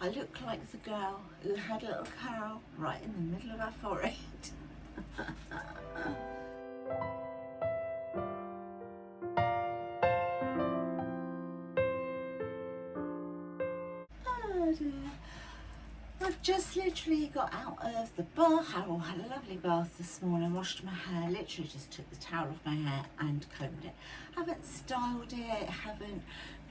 I look like the girl who had a little cow right in the middle of our forehead. Oh dear. I've just literally got out of the bath. I had a lovely bath this morning, washed my hair, literally just took the towel off my hair and combed it. Haven't styled it, haven't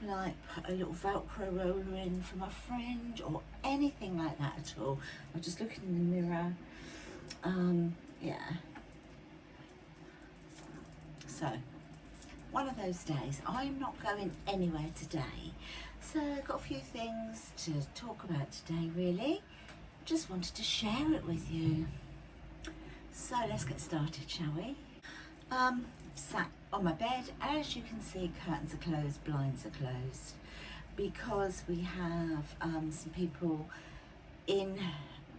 like put a little Velcro roller in from a fringe or anything like that at all. I'm just looking in the mirror. Yeah. So, one of those days. I'm not going anywhere today. So I've got a few things to talk about today really. Just wanted to share it with you. So let's get started, shall we? Sat on my bed. As you can see, curtains are closed, blinds are closed, because we have some people in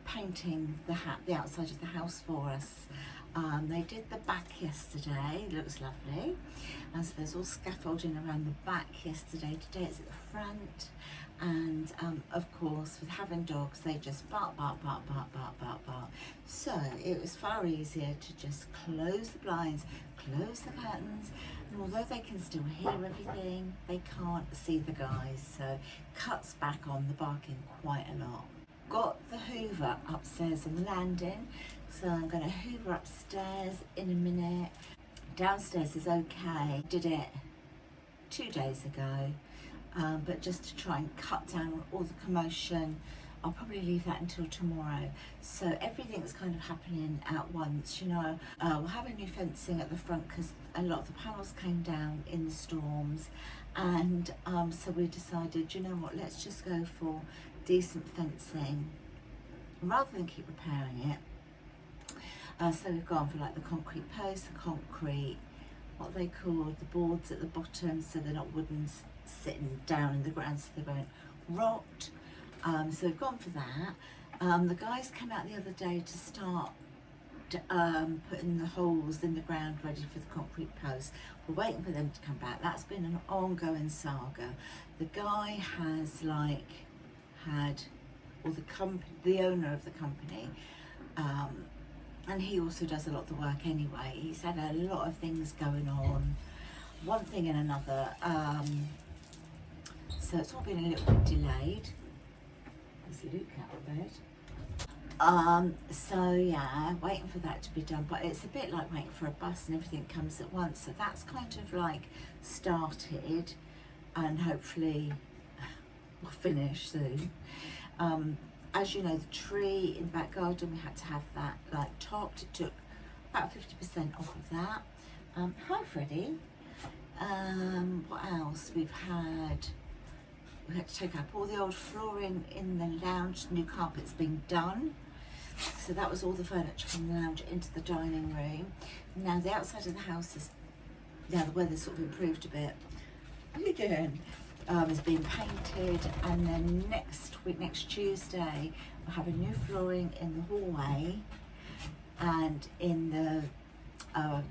painting the outside of the house for us. They did the back yesterday, it looks lovely. And so there's all scaffolding around the back yesterday. Today it's at the front. And of course, with having dogs, they just bark, bark, bark, bark, bark, bark, bark. So it was far easier to just close the blinds, close the curtains. And although they can still hear everything, they can't see the guys. So cuts back on the barking quite a lot. Got the Hoover upstairs on the landing, so I'm going to Hoover upstairs in a minute. Downstairs is okay. Did it 2 days ago, but just to try and cut down all the commotion. I'll probably leave that until tomorrow. So everything's kind of happening at once, you know. We'll have a new fencing at the front because a lot of the panels came down in the storms, and so we decided, you know what, let's just go for decent fencing rather than keep repairing it. So we've gone for like the concrete posts, the concrete, what they call the boards at the bottom, so they're not wooden sitting down in the ground so they won't rot. So we've gone for that. The guys came out the other day to start putting the holes in the ground ready for the concrete posts. We're waiting for them to come back. That's been an ongoing saga. The guy has the owner of the company, and he also does a lot of the work anyway. He's had a lot of things going on, one thing and another, so it's all been a little bit delayed. There's Luke out of bed. So yeah, waiting for that to be done, but it's a bit like waiting for a bus and everything comes at once. So that's kind of like started, and hopefully we'll finish soon. As you know, the tree in the back garden, we had to have that like topped. It took about 50% off of that. Hi Freddie. What else? We had to take up all the old flooring in the lounge. New carpet's been done. So that was all the furniture from the lounge into the dining room. Now the outside of the house is, now the weather's sort of improved a bit. What are you doing? Is being painted, and then next Tuesday we'll have a new flooring in the hallway and in the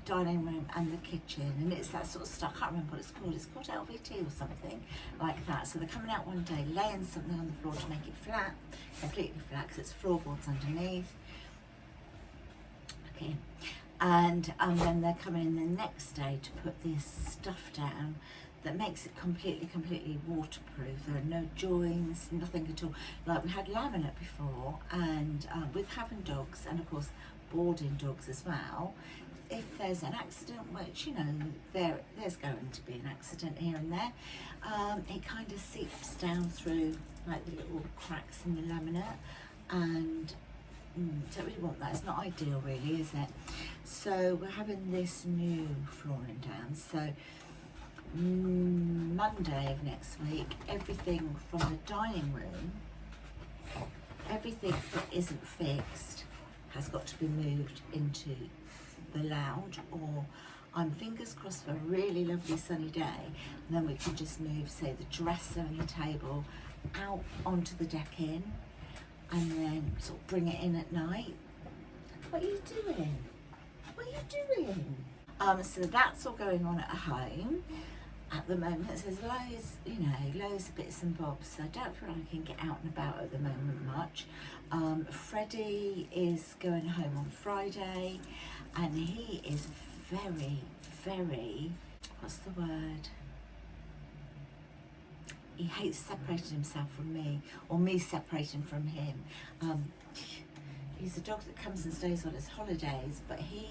dining room and the kitchen, and it's that sort of stuff. I can't remember what it's called. It's called LVT or something like that. So they're coming out one day, laying something on the floor to make it flat, completely flat, because it's floorboards underneath. Okay, and then they're coming in the next day to put this stuff down that makes it completely waterproof. There are no joints, nothing at all. Like we had laminate before, and with having dogs, and of course boarding dogs as well, if there's an accident, which you know there's going to be an accident here and there, it kind of seeps down through like the little cracks in the laminate, and don't really want that. It's not ideal really, is it? So we're having this new flooring down. So Monday of next week, everything from the dining room, everything that isn't fixed has got to be moved into the lounge, or I'm fingers crossed for a really lovely sunny day, and then we can just move, say, the dresser and the table out onto the deck in, and then sort of bring it in at night. What are you doing? What are you doing? So that's all going on at home. at the moment. There's loads, you know, loads of bits and bobs, so I don't feel like I can get out and about at the moment much. Freddie is going home on Friday, and he is very, very, what's the word? He hates separating himself from me, or me separating from him. He's a dog that comes and stays on his holidays, but he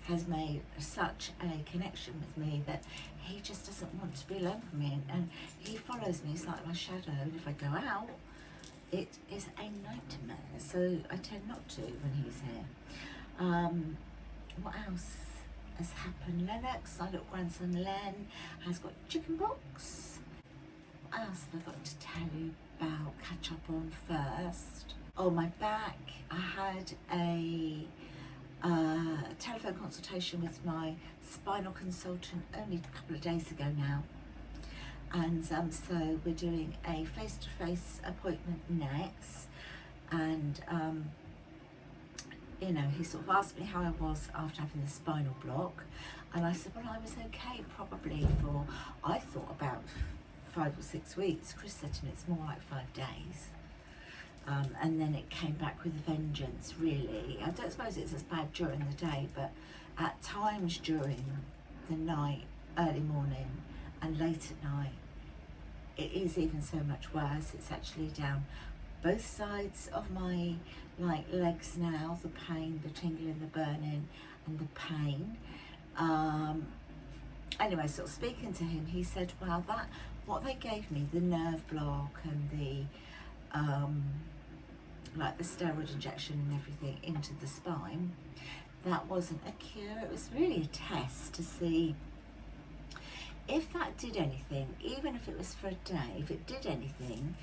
has made such a connection with me that he just doesn't want to be alone with me, and he follows me. He's like my shadow, and if I go out, it is a nightmare, so I tend not to when he's here. What else has happened? Lennox, my little grandson Len, has got chicken pox. What else have I got to tell you about, catch up on first? Oh, my back. I had a telephone consultation with my spinal consultant only a couple of days ago now, and so we're doing a face-to-face appointment next, and you know, he sort of asked me how I was after having the spinal block, and I said, well, I was okay probably for, I thought, about 5 or 6 weeks. Chris said to me it's more like 5 days. And then it came back with a vengeance, really. I don't suppose it's as bad during the day, but at times during the night, early morning and late at night, it is even so much worse. It's actually down both sides of my legs now, the pain, the tingling, the burning and the pain. Anyway, sort of speaking to him, he said, well, that what they gave me, the nerve block and the like the steroid injection and everything into the spine, that wasn't a cure. It was really a test to see if that did anything, even if it was for a day, if it did anything.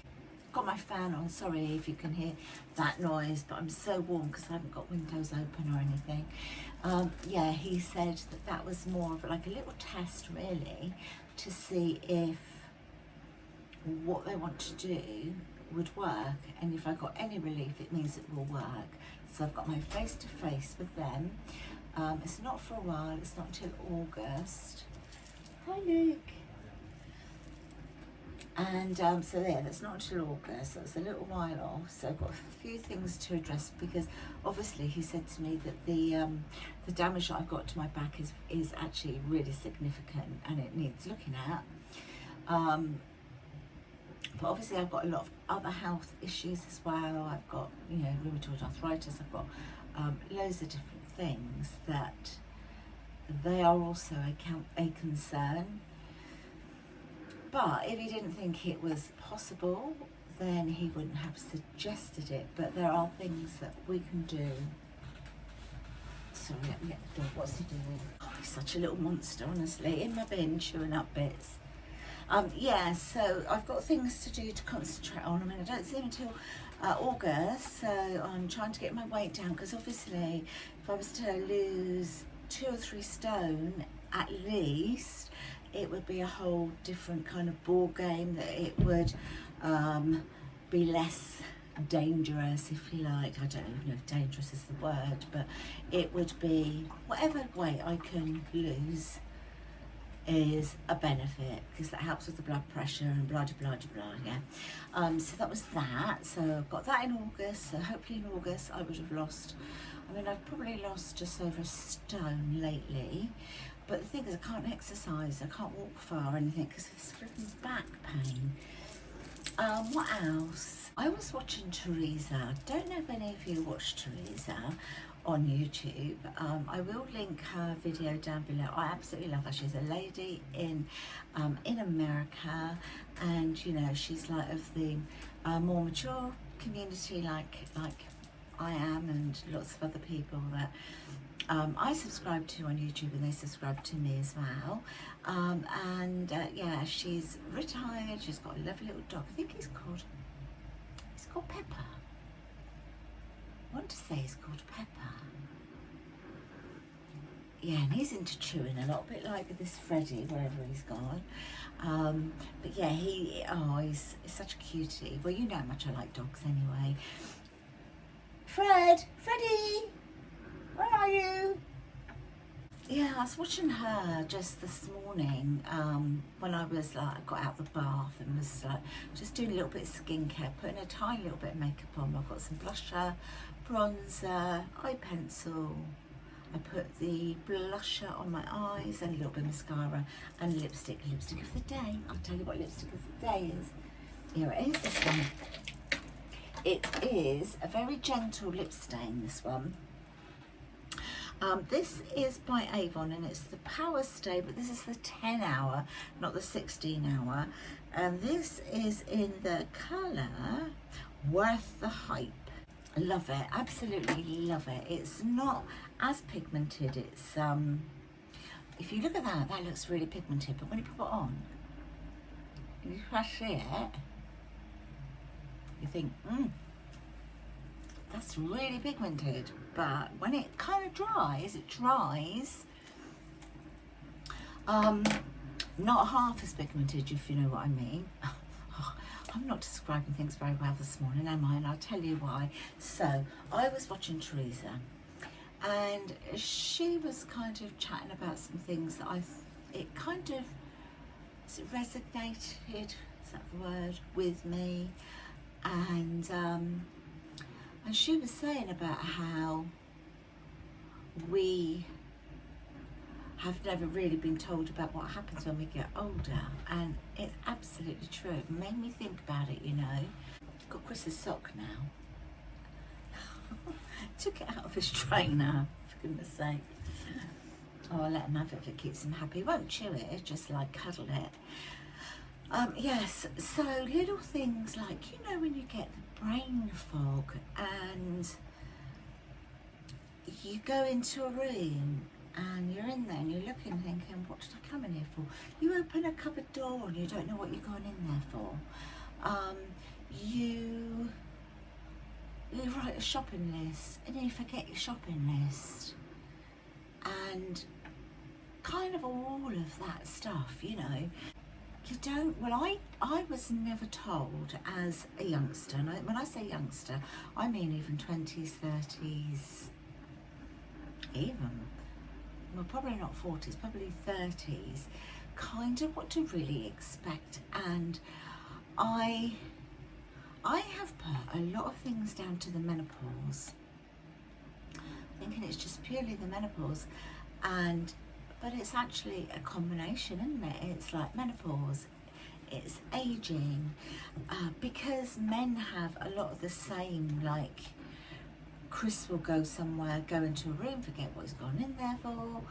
Got my fan on, sorry if you can hear that noise, but I'm so warm because I haven't got windows open or anything. Yeah, he said that that was more of like a little test really to see if what they want to do would work, and if I got any relief it means it will work. So I've got my face-to-face with them. It's not for a while, it's not until August. Hi Luke. And so yeah, that's not until August, so it's a little while off. So I've got a few things to address, because obviously he said to me that the damage that I've got to my back is actually really significant and it needs looking at. But obviously I've got a lot of other health issues as well. I've got, you know, rheumatoid arthritis. I've got loads of different things that they are also a concern. But if he didn't think it was possible, then he wouldn't have suggested it. But there are things that we can do. Sorry, let me get the dog. What's he doing? Oh, he's such a little monster, honestly. In my bin, chewing up bits. Yeah, so I've got things to do to concentrate on. I mean, I don't see him until August, so I'm trying to get my weight down, because obviously if I was to lose 2 or 3 stone at least, it would be a whole different kind of ball game, that it would be less dangerous, if you like. I don't even know if dangerous is the word, but it would be whatever weight I can lose is a benefit, because that helps with the blood pressure and blah blah blah, yeah. So that was that. So I've got that in August, so hopefully in August I would have lost, I mean, I've probably lost just over a stone lately, but the thing is I can't exercise, I can't walk far or anything because of this flipping back pain. What else? I was watching Theresa. Don't know if any of you watch Theresa on YouTube. I will link her video down below. I absolutely love her. She's a lady in America, and you know, she's like of the more mature community, like I am, and lots of other people that I subscribe to on YouTube, and they subscribe to me as well. Yeah, she's retired. She's got a lovely little dog. I think he's called Pepper. I want to say he's called Pepper. Yeah, and he's into chewing a lot, a bit like this Freddie, wherever he's gone. But yeah, he's such a cutie. Well, you know how much I like dogs anyway. Freddie, where are you? Yeah, I was watching her just this morning when I was like, I got out of the bath and was like just doing a little bit of skincare, putting a tiny little bit of makeup on. I've got some blusher, bronzer, eye pencil. I put the blusher on my eyes and a little bit of mascara and lipstick. Lipstick of the day. I'll tell you what lipstick of the day is. Here it is, this one. It is a very gentle lip stain, this one. This is by Avon and it's the Power Stay, but this is the 10 hour, not the 16 hour. And this is in the colour Worth the Hype. I love it, absolutely love it. It's not as pigmented. It's, if you look at that, that looks really pigmented, but when you put it on, you can see it, you think, that's really pigmented. But when it kind of dries, not half as pigmented, if you know what I mean. I'm not describing things very well this morning, am I? And I'll tell you why. So I was watching Theresa and she was kind of chatting about some things that it kind of resonated, is that the word, with me. And she was saying about how we have never really been told about what happens when we get older, and it's absolutely true. It made me think about it, you know. Got Chris's sock now. Took it out of his trainer, for goodness sake. Oh, I'll let him have it if it keeps him happy. He won't chew it, just like cuddle it. Yes, so little things like, you know, when you get the brain fog and you go into a room and you're in there and you're looking thinking, what did I come in here for? You open a cupboard door and you don't know what you're going in there for. You write a shopping list and then you forget your shopping list. And kind of all of that stuff, you know. You don't, well, I was never told as a youngster, and when I say youngster, I mean even 20s, 30s, even, well, probably not 40s, probably 30s, kind of what to really expect. And I have put a lot of things down to the menopause, thinking it's just purely the menopause, but it's actually a combination, isn't it? It's like menopause, it's aging, because men have a lot of the same, like Chris will go somewhere, go into a room, forget what he's gone in there for.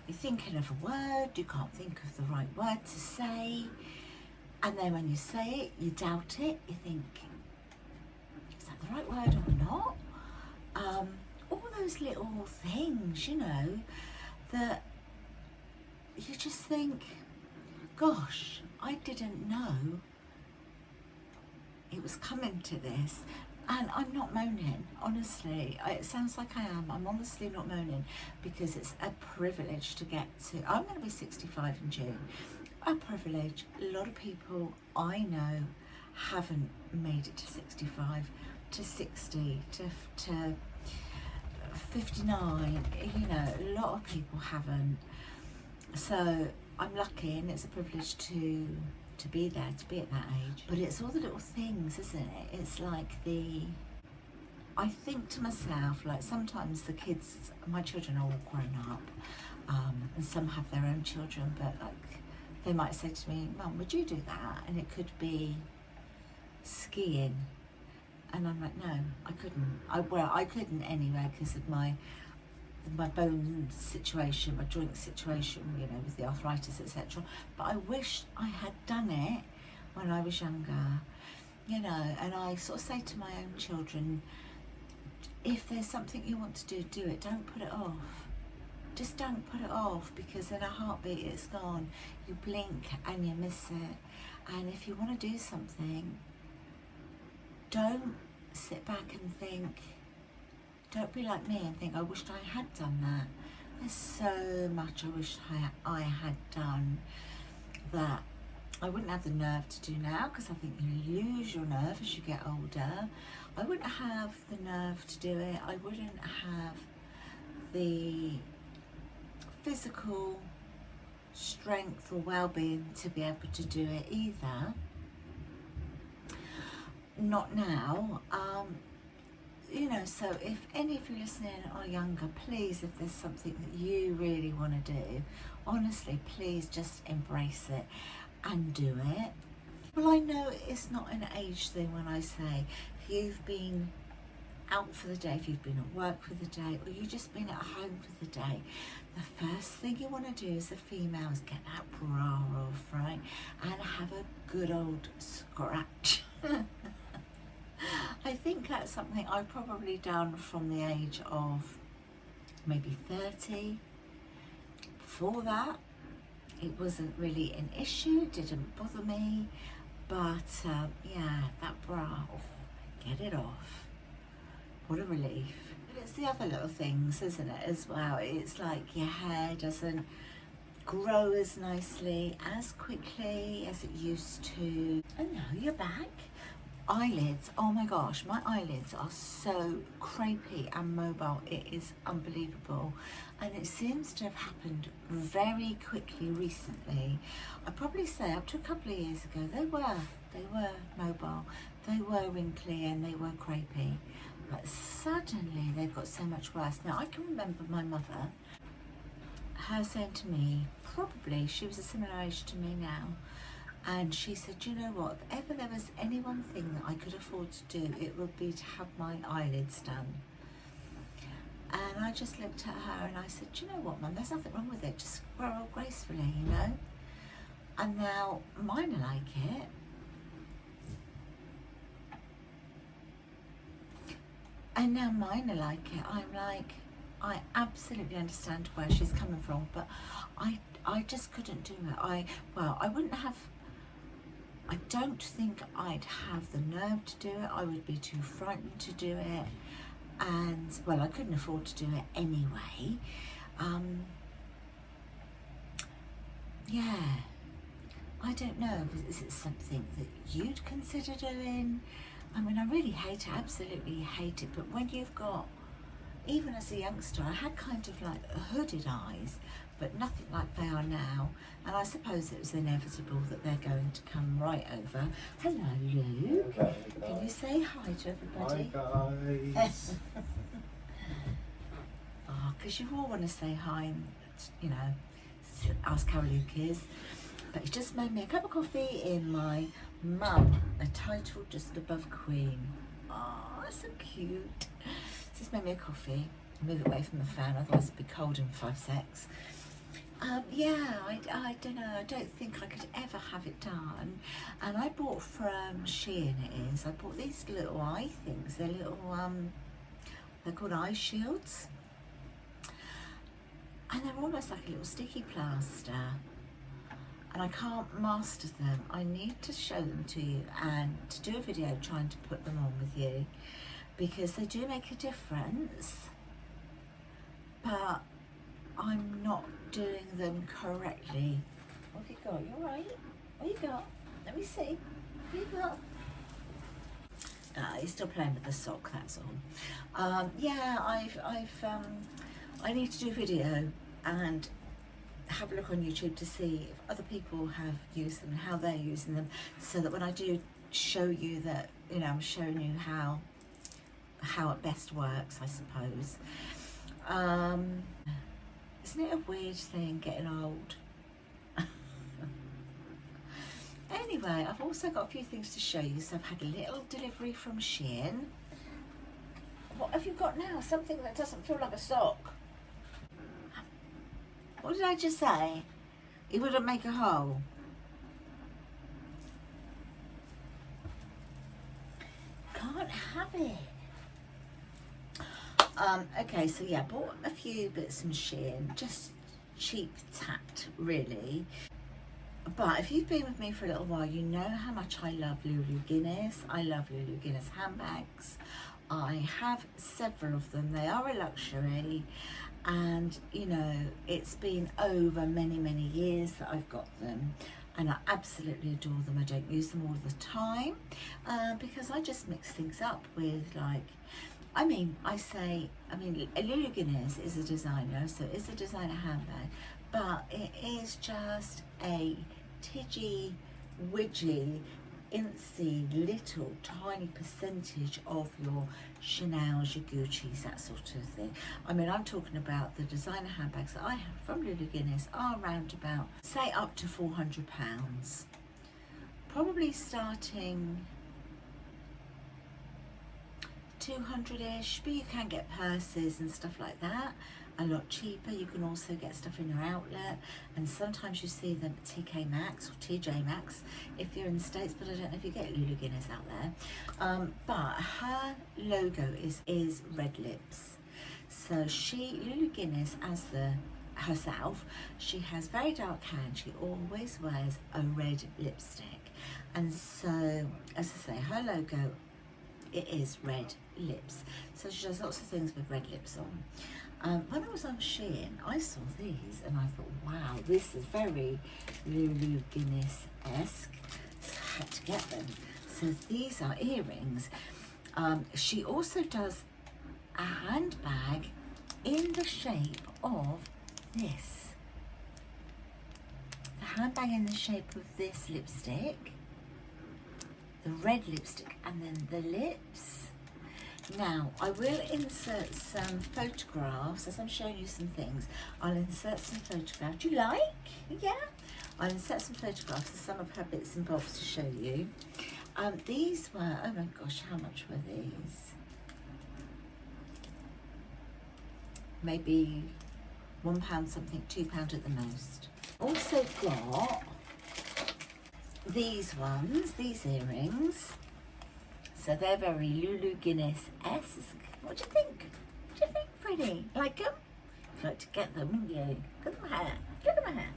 You're thinking of a word, you can't think of the right word to say. And then when you say it, you doubt it. You think, is that the right word or not? All those little things, you know, that you just think, gosh, I didn't know it was coming to this. And I'm not moaning, honestly. It sounds like I am. I'm honestly not moaning, because it's a privilege to get to. I'm going to be 65 in June. A privilege. A lot of people I know haven't made it to 65, to 60, to 59. You know, a lot of people haven't. So I'm lucky, and it's a privilege to be there, to be at that age. But it's all the little things, isn't it? It's like I think to myself, like sometimes the kids, my children are all grown up, and some have their own children, but like they might say to me, Mum, would you do that? And it could be skiing. And I'm like, no, I couldn't. I couldn't anyway, because of my bone situation, my joint situation, you know, with the arthritis, etc. But I wish I had done it when I was younger, you know. And I sort of say to my own children, if there's something you want to do, do it. Don't put it off. Just don't put it off, because in a heartbeat it's gone. You blink and you miss it. And if you want to do something, don't sit back and think, don't be like me and think, I wished I had done that. There's so much I wish I had done that I wouldn't have the nerve to do now, because I think you lose your nerve as you get older. I wouldn't have the nerve to do it. I wouldn't have the physical strength or well-being to be able to do it either. Not now. You know, so if any of you listening are younger, please, if there's something that you really want to do, honestly, please just embrace it and do it. Well, I know it's not an age thing when I say if you've been out for the day, if you've been at work for the day, or you've just been at home for the day, the first thing you want to do as a female is get that bra off, right? And have a good old scratch. I think that's something I've probably done from the age of maybe 30. Before that, it wasn't really an issue, didn't bother me, but yeah, that bra, oh, get it off. What a relief. But it's the other little things, isn't it, as well? It's like your hair doesn't grow as nicely, as quickly as it used to. And now you're back. Eyelids, oh my gosh, my eyelids are so crepey and mobile, it is unbelievable, and it seems to have happened very quickly recently. I'd probably say up to a couple of years ago they were mobile, they were wrinkly and they were crepey, but suddenly they've got so much worse. Now I can remember my mother, her saying to me, probably she was a similar age to me now, and she said, you know what, if ever there was any one thing that I could afford to do, it would be to have my eyelids done. And I just looked at her and I said, you know what, Mum, there's nothing wrong with it, just grow gracefully, you know. And now mine are like it. And now mine are like it. I'm like, I absolutely understand where she's coming from, but I just couldn't do it. I don't think I'd have the nerve to do it. I would be too frightened to do it, and well, I couldn't afford to do it anyway. Yeah, I don't know. Is it something that you'd consider doing? I mean, I really hate it, absolutely hate it, but when you've got, even as a youngster, I had kind of like hooded eyes, but nothing like they are now. And I suppose it was inevitable that they're going to come right over. Hello, Luke. Okay, Can you say hi to everybody? Hi, guys. Oh, because you all want to say hi and, you know, ask how Luke is. But he just made me a cup of coffee in my mug, a title just above Queen. Oh, that's so cute. Just made me a coffee. Move it away from the fan, otherwise it'd be cold in 5 secs. Yeah, I don't know, I don't think I could ever have it done. And I bought from Shein, it is, I bought these little eye things, they're little, they're called eye shields. And they're almost like a little sticky plaster. And I can't master them. I need to show them to you and to do a video trying to put them on with you, because they do make a difference, but I'm not doing them correctly. What have you got? You alright? What have you got? Let me see. What have you got? He's still playing with the sock, that's all. Yeah, I need to do a video and have a look on YouTube to see if other people have used them and how they're using them, so that when I do show you that, you know, I'm showing you how it best works, I suppose. Isn't it a weird thing getting old? Anyway, I've also got a few things to show you. So I've had a little delivery from Shein. What have you got now? Something that doesn't feel like a sock. What did I just say? It wouldn't make a hole. Can't have it. Okay, so yeah, bought a few bits from Shein, just cheap tapped really. But if you've been with me for a little while, you know how much I love Luluguinness. I love Luluguinness handbags. I have several of them. They are a luxury, and you know, it's been over many years that I've got them, and I absolutely adore them. I don't use them all the time because I just mix things up with like I mean, Luluguinness is a designer, so it's a designer handbag, but it is just a tidgy, widgy, incy, little, tiny percentage of your Chanel's, your Gucci's, that sort of thing. I mean, I'm talking about the designer handbags that I have from Luluguinness are around about, say, up to £400. Probably starting 200-ish, but you can get purses and stuff like that a lot cheaper. You can also get stuff in your outlet, and sometimes you see them at TK Maxx or TJ Maxx if you're in the States, but I don't know if you get Luluguinness out there. But her logo is red lips. So Luluguinness as herself, she has very dark hair and she always wears a red lipstick. And so, as I say, her logo, it is red lips. So she does lots of things with red lips on. When I was on Shein, I saw these and I thought, wow, this is very Luluguinness-esque. So I had to get them. So these are earrings. She also does a handbag in the shape of this. The handbag in the shape of this lipstick, the red lipstick, and then the lips. Now, I will insert some photographs as I'm showing you some things. I'll insert some photographs. Do you like? Yeah? I'll insert some photographs of some of her bits and bobs to show you. These were, oh my gosh, how much were these? Maybe £1 something, £2 at the most. Also got these ones, these earrings. So they're very Luluguinness-esque. What do you think? What do you think, Freddie? Like them? You'd like to get them, wouldn't you? Look at my hair. Look at my hair.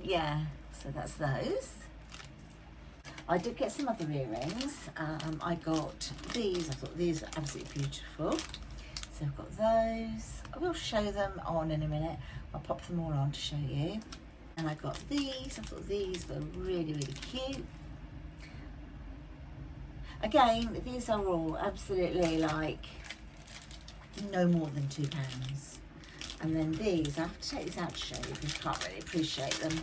Yeah, so that's those. I did get some other earrings. I got these. I thought these are absolutely beautiful. So I've got those. I will show them on in a minute. I'll pop them all on to show you. And I got these. I thought these were really, really cute. Again, these are all absolutely like no more than £2. And then these, I have to take these out to show you because you can't really appreciate them.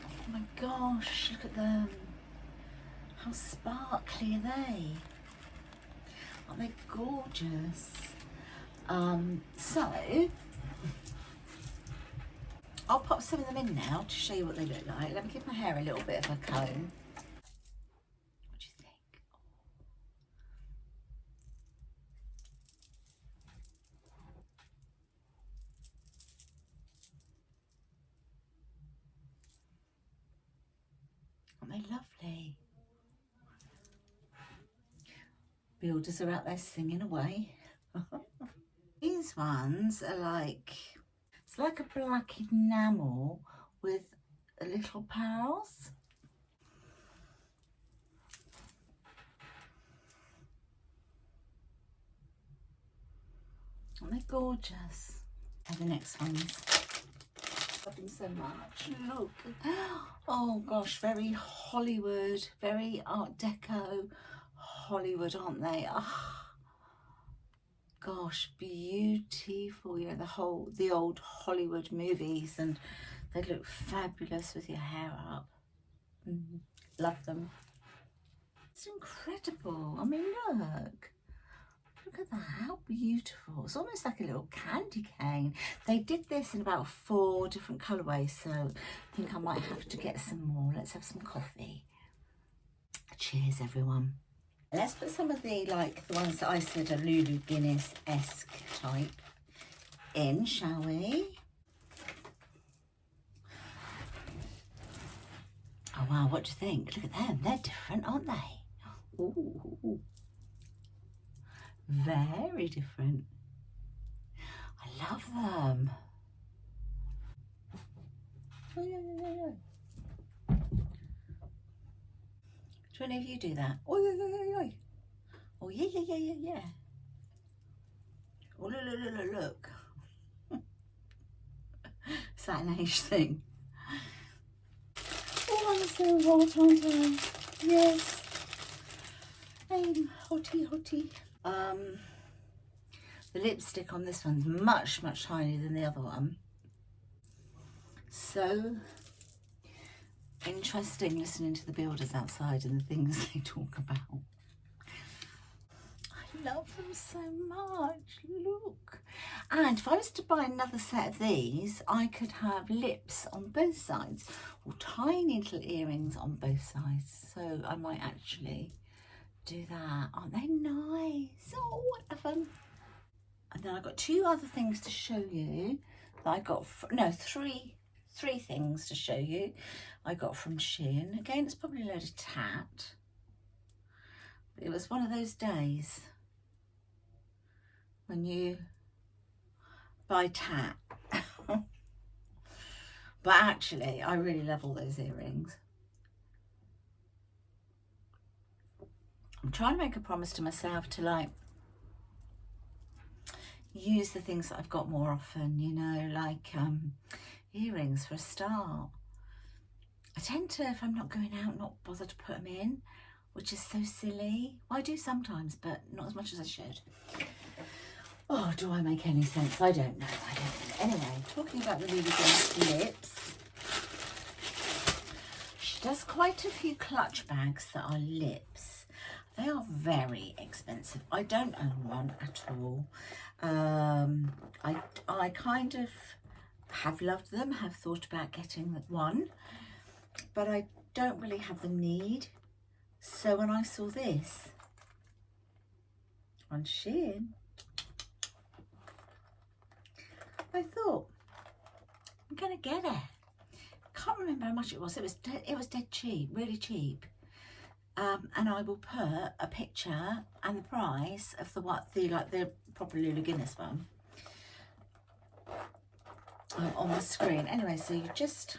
Oh my gosh, look at them. How sparkly are they? Aren't they gorgeous? So, I'll pop some of them in now to show you what they look like. Let me give my hair a little bit of a comb. Aren't they lovely? Builders are out there singing away. These ones are like, it's like a black enamel with little pearls. Aren't they gorgeous? And the next ones. Love them so much. Look. Oh gosh, very Hollywood, very Art Deco Hollywood, aren't they? Oh, gosh, beautiful. You know, the old Hollywood movies, and they look fabulous with your hair up. Love them. It's incredible. I mean, look at that, how beautiful. It's almost like a little candy cane. They did this in about 4 different colourways, so I think I might have to get some more. Let's have some coffee. Cheers, everyone. Let's put some of the ones that I said are Luluguinness-esque type in, shall we? Oh wow, what do you think? Look at them, they're different, aren't they? Ooh. Very different. I love them. Oh, yeah. Do any of you do that? Oh, yeah. Oh, yeah. Oh, look. Is that an age thing? Oh, I'm so hot, aren't I? Yes. Hottie. The lipstick on this one's much, much tinier than the other one. So interesting listening to the builders outside and the things they talk about. I love them so much, look. And if I was to buy another set of these, I could have lips on both sides or tiny little earrings on both sides. So I might actually do that. Aren't they nice? Oh, what a fun. And then I've got two other things to show you that I got, no, three things to show you I got from Shein. Again, it's probably a load of tat. But it was one of those days when you buy tat. But actually, I really love all those earrings. I'm trying to make a promise to myself to like use the things that I've got more often, you know, like earrings for a start. I tend to, if I'm not going out, not bother to put them in, which is so silly. Well, I do sometimes, but not as much as I should. Oh, do I make any sense? I don't know. Anyway, talking about the Luluguinness lips, she does quite a few clutch bags that are lips. They are very expensive. I don't own one at all. I kind of have loved them, have thought about getting one, but I don't really have the need. So when I saw this on Shein, I thought, I'm gonna get it. Can't remember how much it was. It was dead cheap, really cheap. And I will put a picture and the price of the proper Luluguinness one on the screen. Anyway, so you just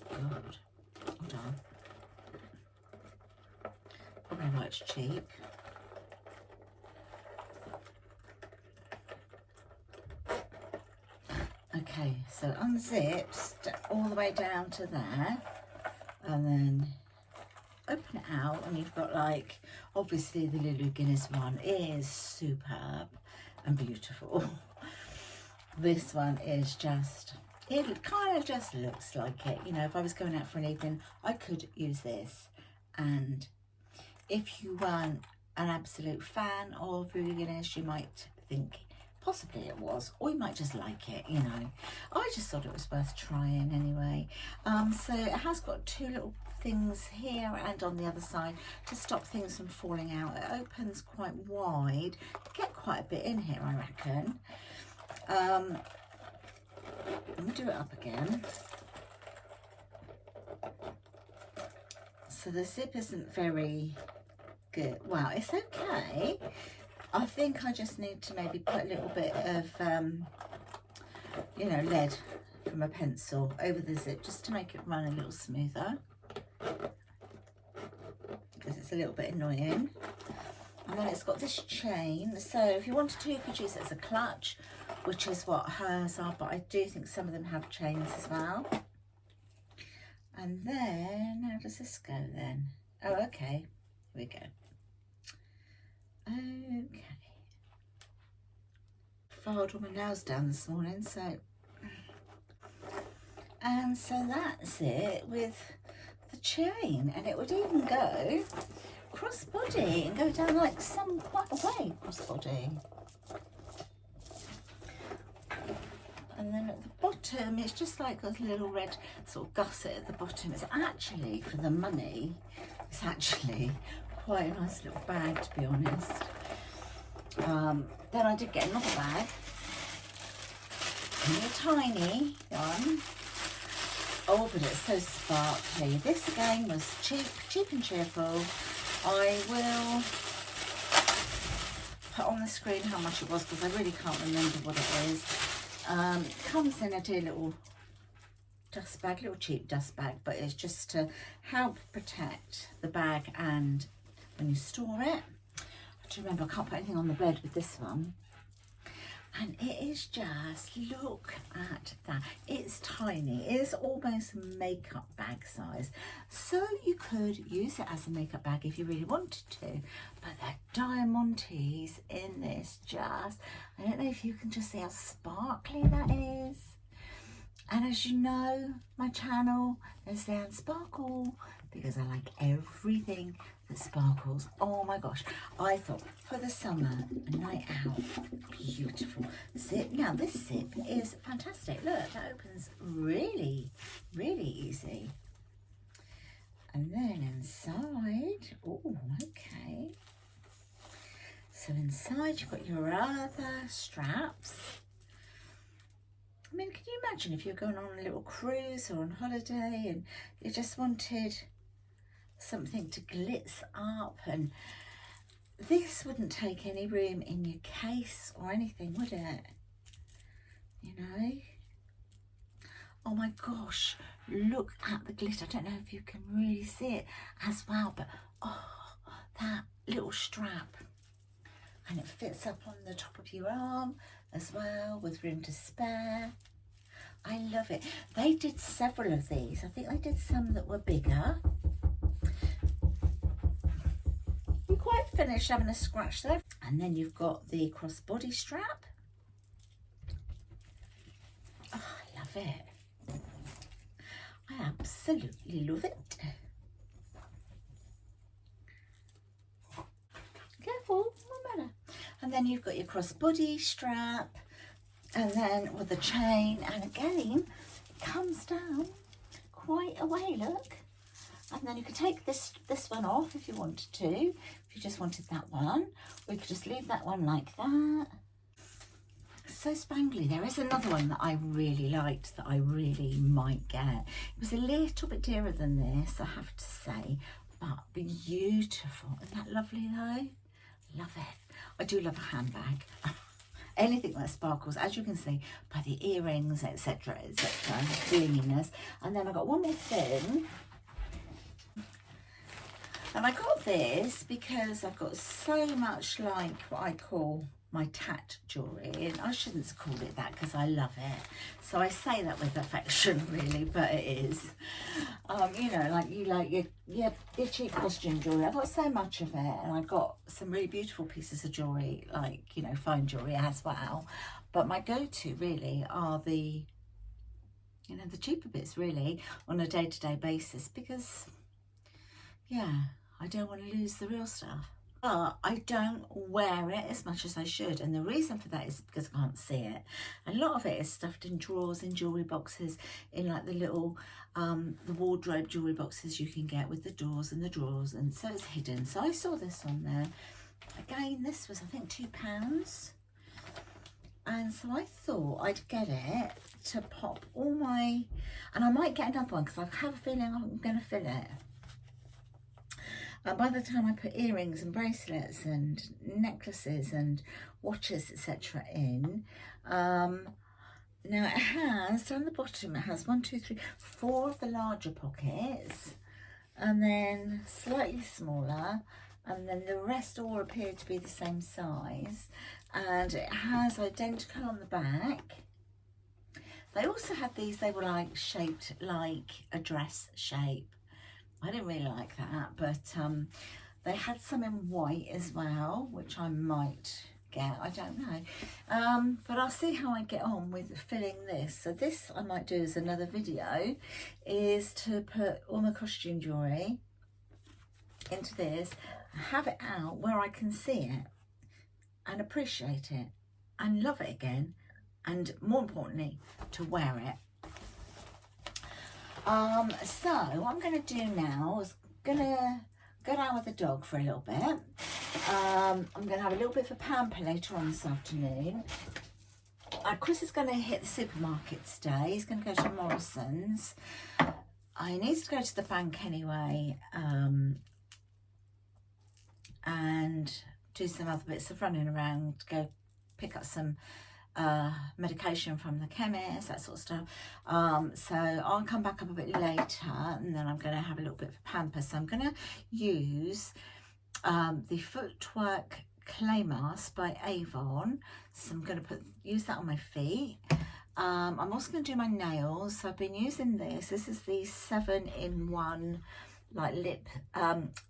God, hold on. Probably why it's cheap. Okay, so unzips all the way down to there, and then open it out, and you've got like, obviously the Luluguinness one is superb and beautiful. This one is just, it kind of just looks like it. You know, if I was going out for an evening, I could use this. And if you weren't an absolute fan of Luluguinness, you might think possibly it was, or you might just like it, you know. I just thought it was worth trying anyway. So it has got two little things here and on the other side to stop things from falling out. It opens quite wide. Get quite a bit in here, I reckon. Let me do it up again. So the zip isn't very good. Well, it's okay. I think I just need to maybe put a little bit of, you know, lead from a pencil over the zip just to make it run a little smoother, because it's a little bit annoying. And then it's got this chain. So if you wanted to, you could use it as a clutch, which is what hers are, but I do think some of them have chains as well. And then, how does this go then? Oh, okay, here we go. Okay, filed all my nails down this morning, so, and so that's it with the chain, and it would even go crossbody and go down like quite a way crossbody. And then at the bottom, it's just like a little red sort of gusset at the bottom. It's actually, for the money, it's actually quite a nice little bag, to be honest. Then I did get another bag, a tiny one. Oh, but it's so sparkly. This again was cheap and cheerful. I will put on the screen how much it was, because I really can't remember what it is. Comes in a dear little dust bag, little cheap dust bag, but it's just to help protect the bag and when you store it. I have to remember I can't put anything on the bed with this one. And it is just, look at that. It's is tiny. It is almost makeup bag size. So you could use it as a makeup bag if you really wanted to. But the diamantes in this just, I don't know if you can just see how sparkly that is. And as you know, my channel, Lesleyanne Sparkle, because I like everything that sparkles. Oh my gosh, I thought for the summer, a night out, beautiful. Zip, now this zip is fantastic. Look, that opens really, really easy. And then inside, oh, okay. So inside you've got your other straps. I mean, can you imagine if you're going on a little cruise or on holiday and you just wanted something to glitz up, and this wouldn't take any room in your case or anything, would it? You know? Oh my gosh, look at the glitter. I don't know if you can really see it as well, but oh, that little strap. And it fits up on the top of your arm as well, with room to spare. I love it. They did several of these. I think they did some that were bigger. You quite finished having a scratch there. And then you've got the crossbody strap. Oh, I love it. I absolutely love it. Careful, no matter. And then you've got your crossbody strap, and then with the chain, and again it comes down quite a way, look. And then you could take this one off if you wanted to, if you just wanted that one, or you could just leave that one like that. So spangly. There is another one that I really liked that I really might get. It was a little bit dearer than this, I have to say, but beautiful. Isn't that lovely though? Love it. I do love a handbag. Anything that sparkles, as you can see by the earrings, etc, etc, blinginess. And then I got one more thing, and I got this because I've got so much like what I call my tat jewellery, and I shouldn't call it that because I love it, so I say that with affection really, but it is, you know, like you like your cheap costume jewellery. I've got so much of it, and I've got some really beautiful pieces of jewellery, like, you know, phone jewellery as well, but my go-to really are the, you know, the cheaper bits really on a day-to-day basis, because yeah, I don't want to lose the real stuff. But I don't wear it as much as I should, and the reason for that is because I can't see it. A lot of it is stuffed in drawers, in jewellery boxes, in like the little the wardrobe jewellery boxes you can get with the doors and the drawers, and so it's hidden. So I saw this on there. Again, this was I think £2, and so I thought I'd get it to pop all my, and I might get another one because I have a feeling I'm going to fill it. By the time I put earrings and bracelets and necklaces and watches, etc. in, now it has, down the bottom, it has 1, 2, 3, 4 of the larger pockets, and then slightly smaller, and then the rest all appear to be the same size, and it has identical on the back. They also had these, they were like shaped like a dress shape. I didn't really like that, but they had some in white as well, which I might get, I don't know. But I'll see how I get on with filling this. So this I might do as another video, is to put all my costume jewellery into this, have it out where I can see it and appreciate it and love it again, and more importantly, to wear it. So what I'm going to do now is going to go down with the dog for a little bit. I'm going to have a little bit of a pamper later on this afternoon. Chris is going to hit the supermarket today. He's going to go to Morrison's. I need to go to the bank anyway, and do some other bits of running around, go pick up some medication from the chemist, that sort of stuff. So I'll come back up a bit later, and then I'm going to have a little bit of a pamper. So I'm going to use the Footwork Clay Mask by Avon. So I'm going to use that on my feet. I'm also going to do my nails. So I've been using this. This is the 7-in-1 like lip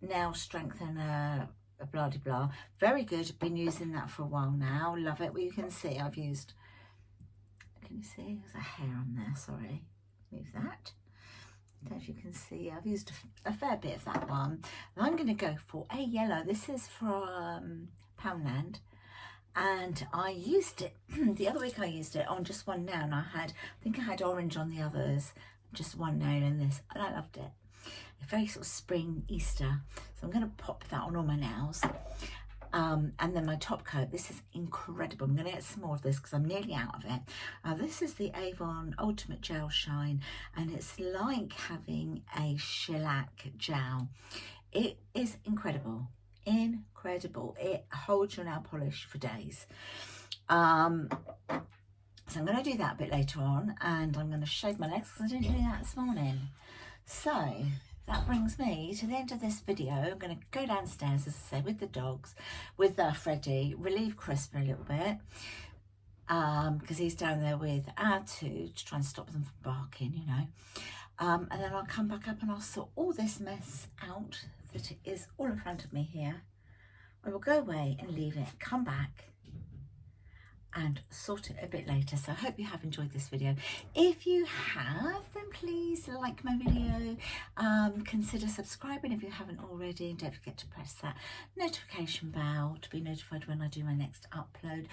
nail strengthener, blah de blah. Very good. Been using that for a while now. Love it. Well, you can see I've used, can you see there's a hair on there? Sorry, move that. I don't know if you can see, I've used a fair bit of that one. And I'm going to go for a yellow. This is from Poundland, and I used it the other week. I used it on just one nail, and I think I had orange on the others, just one nail in this, and I loved it. Very sort of spring Easter. So I'm going to pop that on all my nails. And then my top coat, this is incredible. I'm going to get some more of this because I'm nearly out of it. This is the Avon Ultimate Gel Shine, and it's like having a shellac gel. It is incredible, incredible. It holds your nail polish for days. So I'm going to do that a bit later on, and I'm going to shave my legs because I didn't do that this morning. So that brings me to the end of this video. I'm going to go downstairs, as I say, with the dogs, with Freddie, relieve Chris for a little bit, because he's down there with our two to try and stop them from barking, you know. And then I'll come back up and I'll sort all this mess out that is all in front of me here. I will go away and leave it, come back and sort it a bit later. So I hope you have enjoyed this video. If you have, then please like my video, consider subscribing if you haven't already, and don't forget to press that notification bell to be notified when I do my next upload.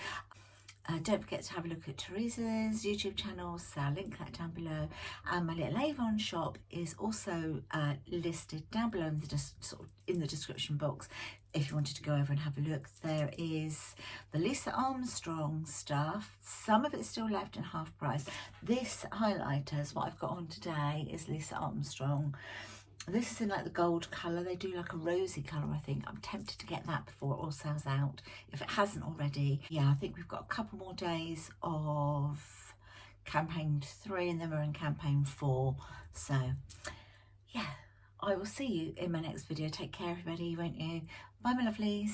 Don't forget to have a look at Theresa's YouTube channel, so I'll link that down below. And my little Avon shop is also listed down below in the description box if you wanted to go over and have a look. There is the Lisa Armstrong stuff. Some of it's still left in half price. This highlighters, what I've got on today, is Lisa Armstrong. This is in like the gold colour. They do like a rosy colour, I think. I'm tempted to get that before it all sells out, if it hasn't already. Yeah, I think we've got a couple more days of campaign 3 and then we're in campaign 4. So yeah, I will see you in my next video. Take care, everybody, won't you? Bye, my lovelies.